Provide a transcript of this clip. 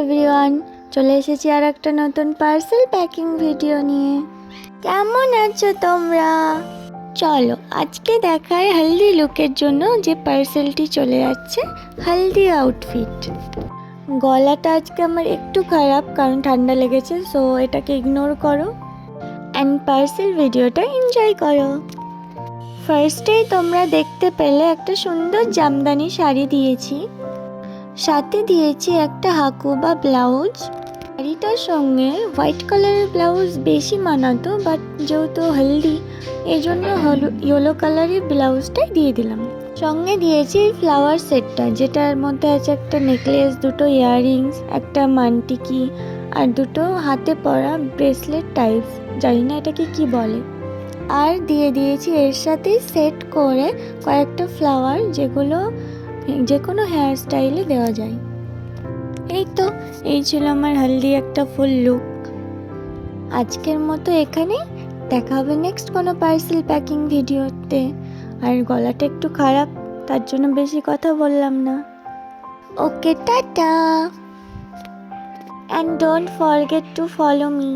Everyone, চলে এসেছি আর একটা নতুন পার্সেল প্যাকিং ভিডিও নিয়ে। কেমন আছো তোমরা? চলো আজকে দেখায় হলদি লুকের জন্য যে পার্সেলটি চলে যাচ্ছে, হলদি আউটফিট। গলাটা আজকে আমার একটু খারাপ কারণ ঠান্ডা লেগেছে, সো এটাকে ইগনোর করো অ্যান্ড পার্সেল ভিডিওটা এনজয় করো। ফার্স্টেই তোমরা দেখতে পেলে একটা সুন্দর জামদানি শাড়ি দিয়েছি, সাথে দিয়েছি একটা হাকু বা ব্লাউজ। শাড়িটার সঙ্গে হোয়াইট কালারের ব্লাউজ বেশি মানাতো, বাট যেহেতু হলদি এই জন্য ইয়েলো কালারের ব্লাউজটাই দিয়ে দিলাম। সঙ্গে দিয়েছি ফ্লাওয়ার সেটটা, যেটার মধ্যে আছে একটা নেকলেস, দুটো ইয়াররিংস, একটা মানটিকি আর দুটো হাতে পরা ব্রেসলেট টাইপ, জানি না এটাকে কি বলে। আর দিয়ে দিয়েছি এর সাথে সেট করে কয়েকটা ফ্লাওয়ার, যেগুলো যে কোনো হেয়ার স্টাইলে দেওয়া যায়। এই তো, এই ছিল আমার হলদি একটা ফুল লুক। আজকের মতো এখানেই, দেখা হবে নেক্সট কোনো পার্সেল প্যাকিং ভিডিওতে। আর গলাটা একটু খারাপ, তার জন্য বেশি কথা বললাম না। Okay, tata, and don't forget to follow me.